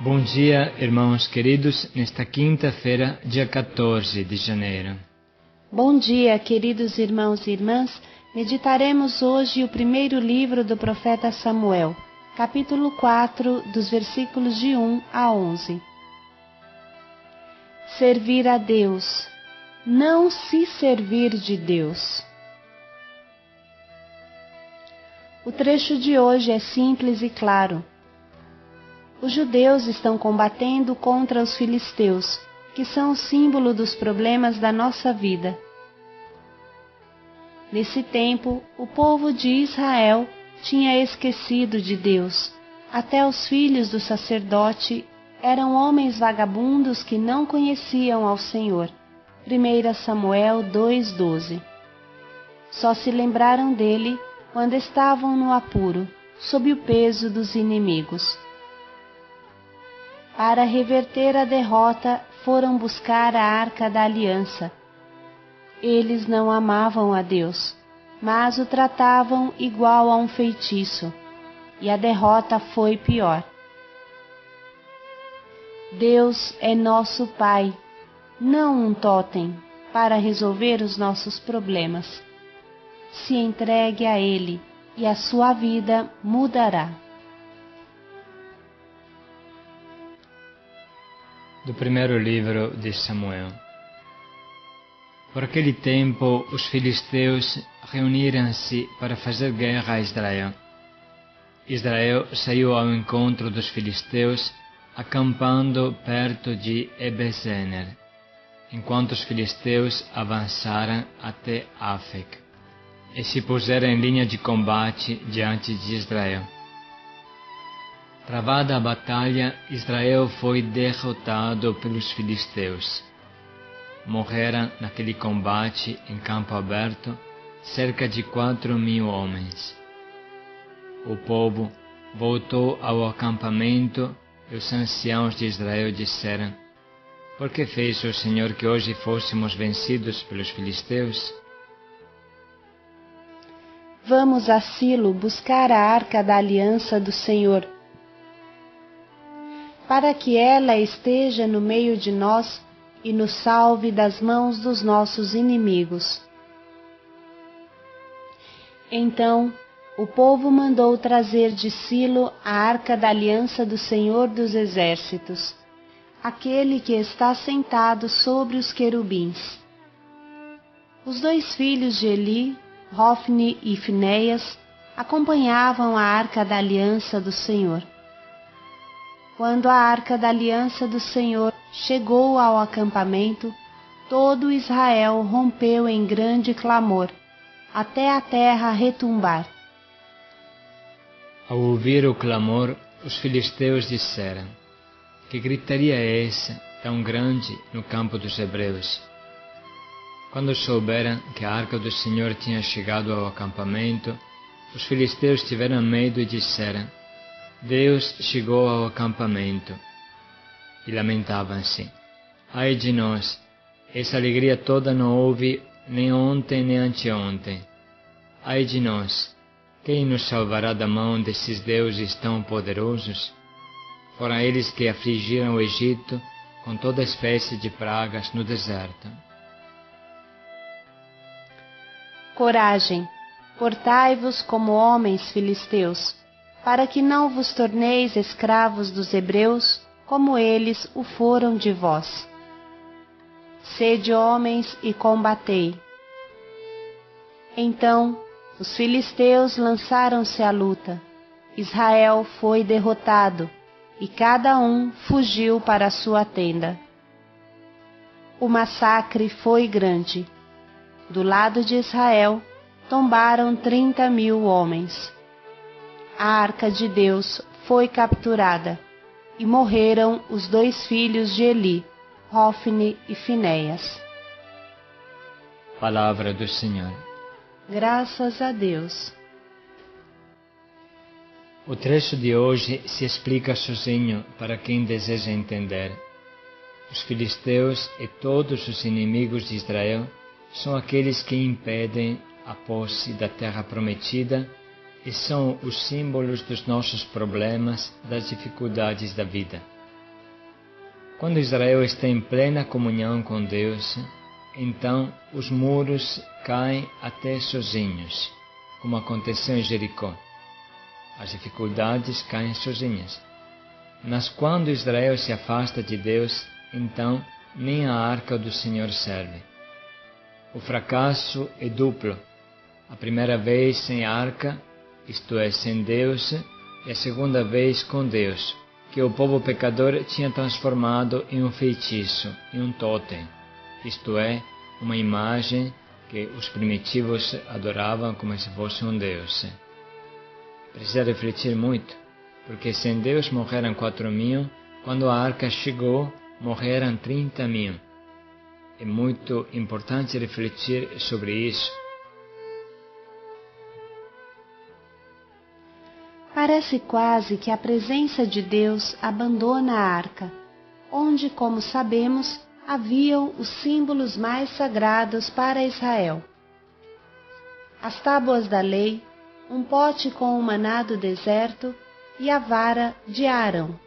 Bom dia, irmãos queridos, nesta quinta-feira, dia 14 de janeiro. Bom dia, queridos irmãos e irmãs. Meditaremos hoje o primeiro livro do profeta Samuel, capítulo 4, dos versículos de 1 a 11. Servir a Deus, não se servir de Deus. O trecho de hoje é simples e claro. Os judeus estão combatendo contra os filisteus, que são o símbolo dos problemas da nossa vida. Nesse tempo, o povo de Israel tinha esquecido de Deus. Até os filhos do sacerdote eram homens vagabundos que não conheciam ao Senhor. 1 Samuel 2,12. Só se lembraram dele quando estavam no apuro, sob o peso dos inimigos. Para reverter a derrota, foram buscar a Arca da Aliança. Eles não amavam a Deus, mas o tratavam igual a um feitiço, e a derrota foi pior. Deus é nosso Pai, não um totem, para resolver os nossos problemas. Se entregue a Ele, e a sua vida mudará. Do primeiro livro de Samuel. Por aquele tempo, os filisteus reuniram-se para fazer guerra a Israel. Israel saiu ao encontro dos filisteus, acampando perto de Ebezener, enquanto os filisteus avançaram até Afec, e se puseram em linha de combate diante de Israel. Travada a batalha, Israel foi derrotado pelos filisteus. Morreram naquele combate em campo aberto cerca de 4.000 homens. O povo voltou ao acampamento e os anciãos de Israel disseram: Por que fez o Senhor que hoje fôssemos vencidos pelos filisteus? Vamos a Silo buscar a Arca da Aliança do Senhor, para que ela esteja no meio de nós e nos salve das mãos dos nossos inimigos. Então, o povo mandou trazer de Silo a Arca da Aliança do Senhor dos Exércitos, aquele que está sentado sobre os querubins. Os 2 filhos de Eli, Hofni e Finéias, acompanhavam a Arca da Aliança do Senhor. Quando a Arca da Aliança do Senhor chegou ao acampamento, todo Israel rompeu em grande clamor, até a terra retumbar. Ao ouvir o clamor, os filisteus disseram: Que gritaria é essa, tão grande, no campo dos hebreus? Quando souberam que a Arca do Senhor tinha chegado ao acampamento, os filisteus tiveram medo e disseram: Deus chegou ao acampamento. E lamentavam-se: Ai de nós, essa alegria toda não houve nem ontem nem anteontem. Ai de nós, quem nos salvará da mão desses deuses tão poderosos? Foram eles que afligiram o Egito com toda espécie de pragas no deserto. Coragem, portai-vos como homens filisteus, para que não vos torneis escravos dos hebreus, como eles o foram de vós. Sede homens e combatei. Então os filisteus lançaram-se à luta. Israel foi derrotado, e cada um fugiu para a sua tenda. O massacre foi grande. Do lado de Israel, tombaram 30.000 homens. A Arca de Deus foi capturada, e morreram os 2 filhos de Eli, Hofni e Finéias. Palavra do Senhor. Graças a Deus. O trecho de hoje se explica sozinho para quem deseja entender. Os filisteus e todos os inimigos de Israel são aqueles que impedem a posse da terra prometida e são os símbolos dos nossos problemas, das dificuldades da vida. Quando Israel está em plena comunhão com Deus, então os muros caem até sozinhos, como aconteceu em Jericó. As dificuldades caem sozinhas. Mas quando Israel se afasta de Deus, então nem a arca do Senhor serve. O fracasso é duplo. A primeira vez sem arca, isto é, sem Deus, e a segunda vez com Deus, que o povo pecador tinha transformado em um feitiço, em um totem, isto é, uma imagem que os primitivos adoravam como se fosse um Deus. Precisa refletir muito, porque sem Deus morreram 4.000, quando a arca chegou, morreram 30.000. É muito importante refletir sobre isso. Parece quase que a presença de Deus abandona a arca, onde, como sabemos, haviam os símbolos mais sagrados para Israel. As tábuas da lei, um pote com o maná do deserto e a vara de Arão.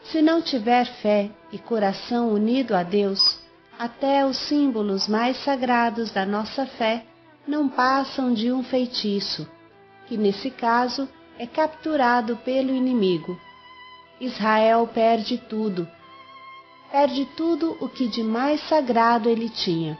Se não tiver fé e coração unido a Deus, até os símbolos mais sagrados da nossa fé não passam de um feitiço, que nesse caso é capturado pelo inimigo. Israel perde tudo o que de mais sagrado ele tinha.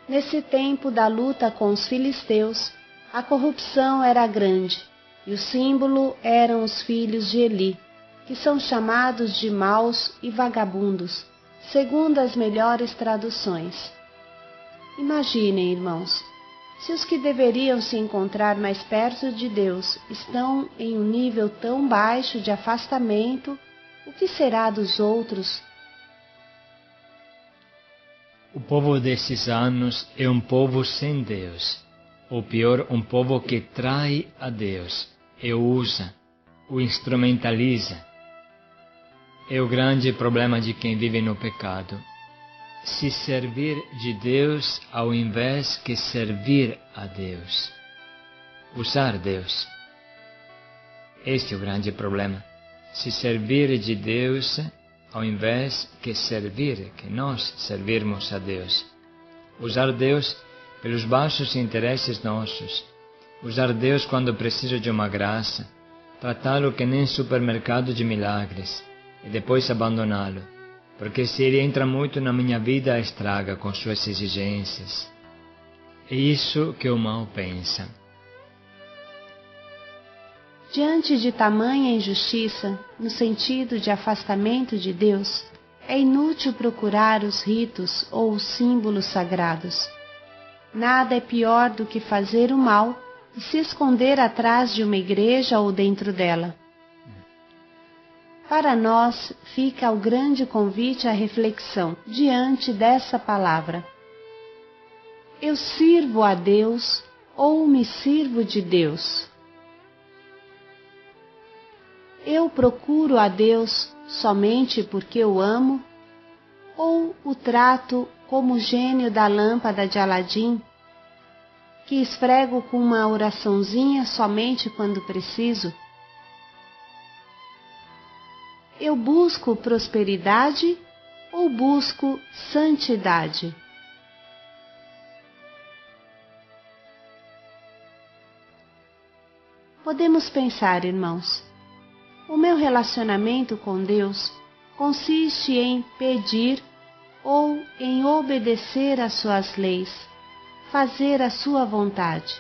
Nesse tempo da luta com os filisteus, a corrupção era grande, e o símbolo eram os filhos de Eli, que são chamados de maus e vagabundos, segundo as melhores traduções. Imaginem, irmãos, se os que deveriam se encontrar mais perto de Deus estão em um nível tão baixo de afastamento, o que será dos outros? O povo desses anos é um povo sem Deus, ou pior, um povo que trai a Deus, e o usa, o instrumentaliza. É o grande problema de quem vive no pecado. Se servir de Deus ao invés que servir a Deus. Usar Deus. Este é o grande problema. Se servir de Deus ao invés que servir, que nós servirmos a Deus. Usar Deus pelos baixos interesses nossos. Usar Deus quando preciso de uma graça. Tratá-lo que nem supermercado de milagres. E depois abandoná-lo. Porque se ele entra muito na minha vida, a estraga com suas exigências. É isso que o mal pensa. Diante de tamanha injustiça, no sentido de afastamento de Deus, é inútil procurar os ritos ou os símbolos sagrados. Nada é pior do que fazer o mal e se esconder atrás de uma igreja ou dentro dela. Para nós fica o grande convite à reflexão diante dessa palavra. Eu sirvo a Deus ou me sirvo de Deus? Eu procuro a Deus somente porque o amo? Ou o trato como o gênio da lâmpada de Aladim, que esfrego com uma oraçãozinha somente quando preciso? Eu busco prosperidade ou busco santidade? Podemos pensar, irmãos, o meu relacionamento com Deus consiste em pedir ou em obedecer às suas leis, fazer a sua vontade.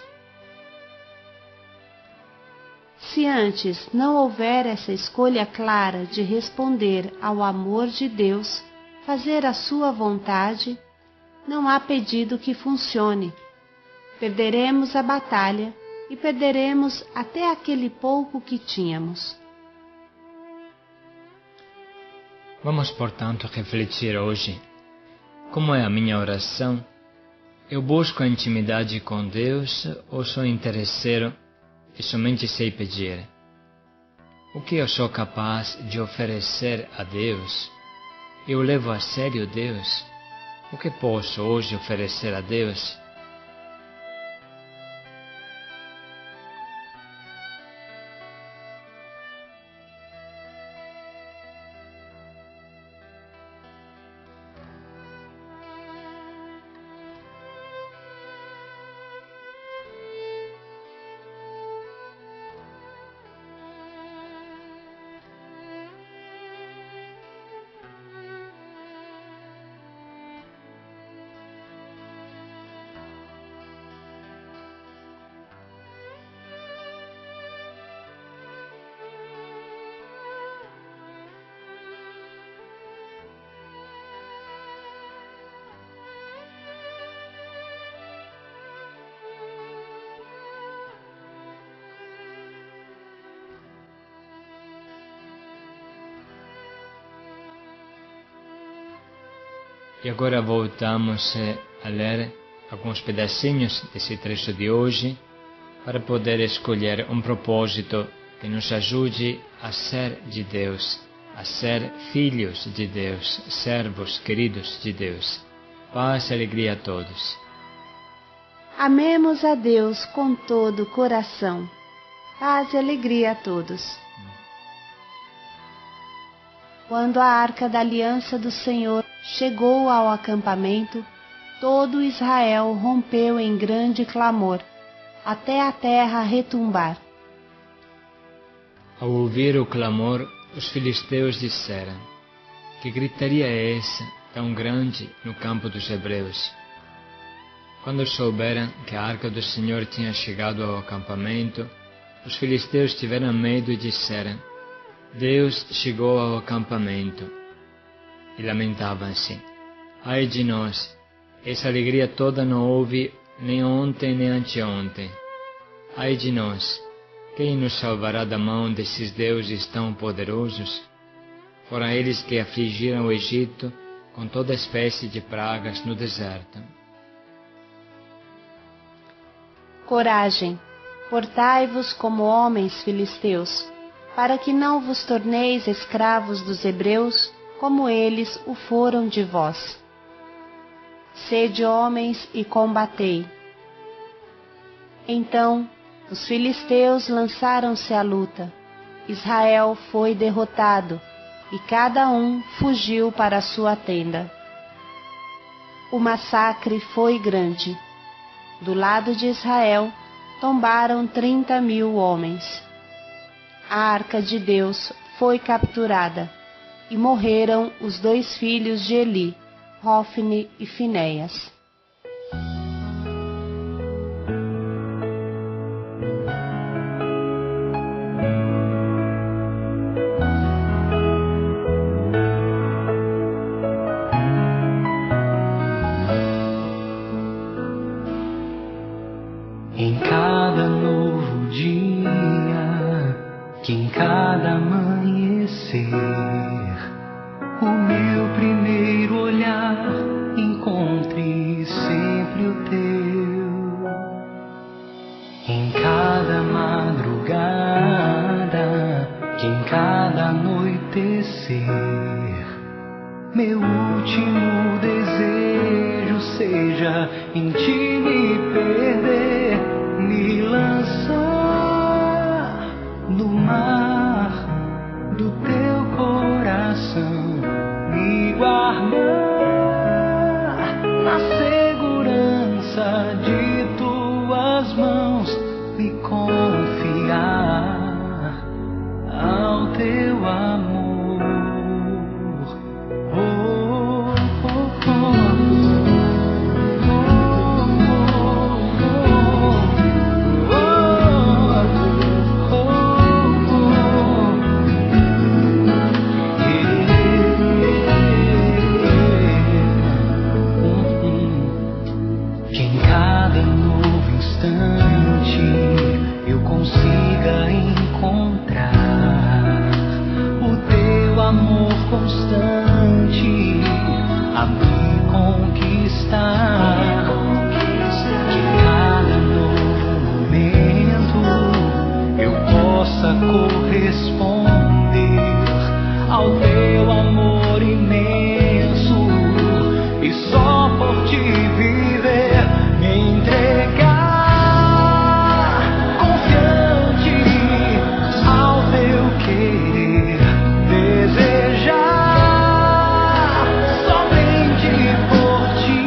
Se antes não houver essa escolha clara de responder ao amor de Deus, fazer a sua vontade, não há pedido que funcione. Perderemos a batalha e perderemos até aquele pouco que tínhamos. Vamos, portanto, refletir hoje. Como é a minha oração? Eu busco a intimidade com Deus ou sou interesseiro e somente sei pedir? O que eu sou capaz de oferecer a Deus? Eu levo a sério Deus? O que posso hoje oferecer a Deus? E agora voltamos a ler alguns pedacinhos desse trecho de hoje para poder escolher um propósito que nos ajude a ser de Deus, a ser filhos de Deus, servos queridos de Deus. Paz e alegria a todos. Amemos a Deus com todo o coração. Paz e alegria a todos. Quando a arca da aliança do Senhor chegou ao acampamento, todo Israel rompeu em grande clamor, até a terra retumbar. Ao ouvir o clamor, os filisteus disseram: que gritaria é essa tão grande no campo dos hebreus? Quando souberam que a arca do Senhor tinha chegado ao acampamento, os filisteus tiveram medo e disseram: Deus chegou ao acampamento. E lamentavam-se: ai de nós, essa alegria toda não houve nem ontem nem anteontem. Ai de nós, quem nos salvará da mão desses deuses tão poderosos? Foram eles que afligiram o Egito com toda espécie de pragas no deserto. Coragem, portai-vos como homens filisteus, para que não vos torneis escravos dos hebreus, como eles o foram de vós. Sede homens e combatei. Então os filisteus lançaram-se à luta. Israel foi derrotado, e cada um fugiu para a sua tenda. O massacre foi grande. Do lado de Israel, tombaram 30.000 homens. A arca de Deus foi capturada, e morreram os 2 filhos de Eli, Hofni e Finéias. Em cada novo dia, que em cada amanhecer, o meu primeiro olhar encontre sempre o teu. Em cada madrugada, que em cada anoitecer, meu último desejo seja em ti me perder, me lançar no mar do teu coração, me guardar na segurança de tuas mãos, me confiar ao teu amor. Constante a me conquistar, que cada novo momento eu possa corresponder ao teu amor imenso e só por ti viver, me entregar confiante ao teu querer, desejar somente por ti.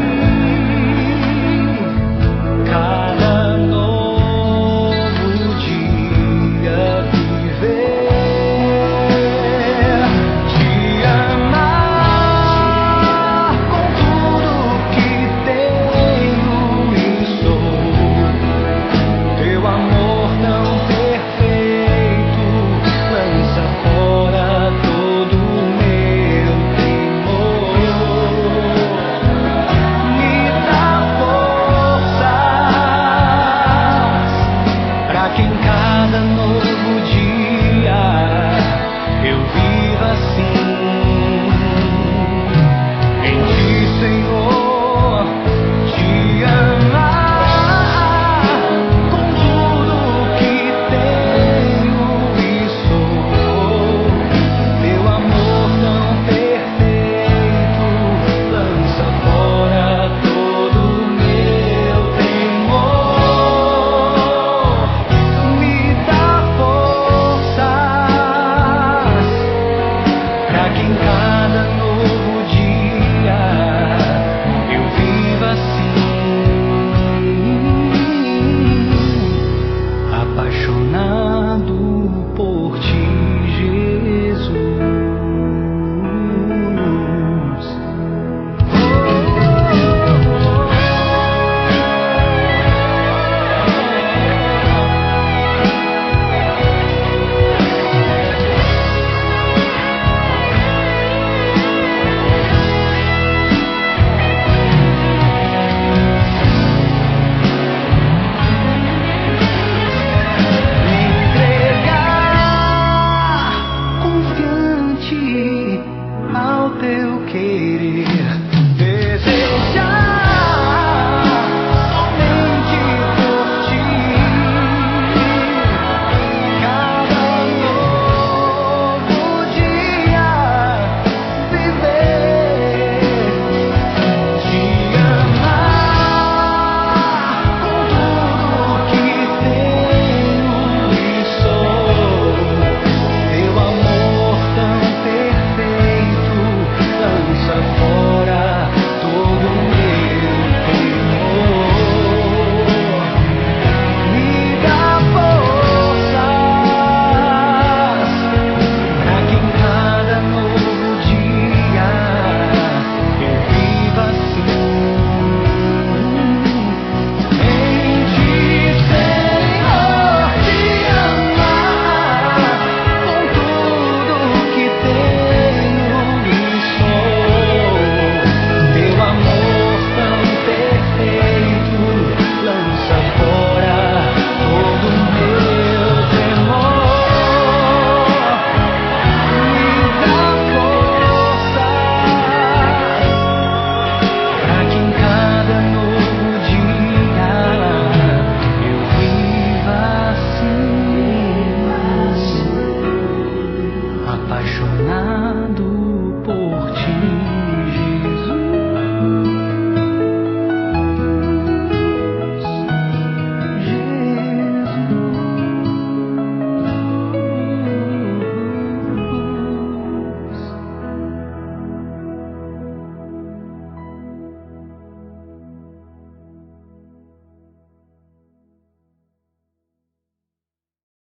que em cada novo dia eu viva assim, apaixonado por ti, Jesus. Ao teu querer,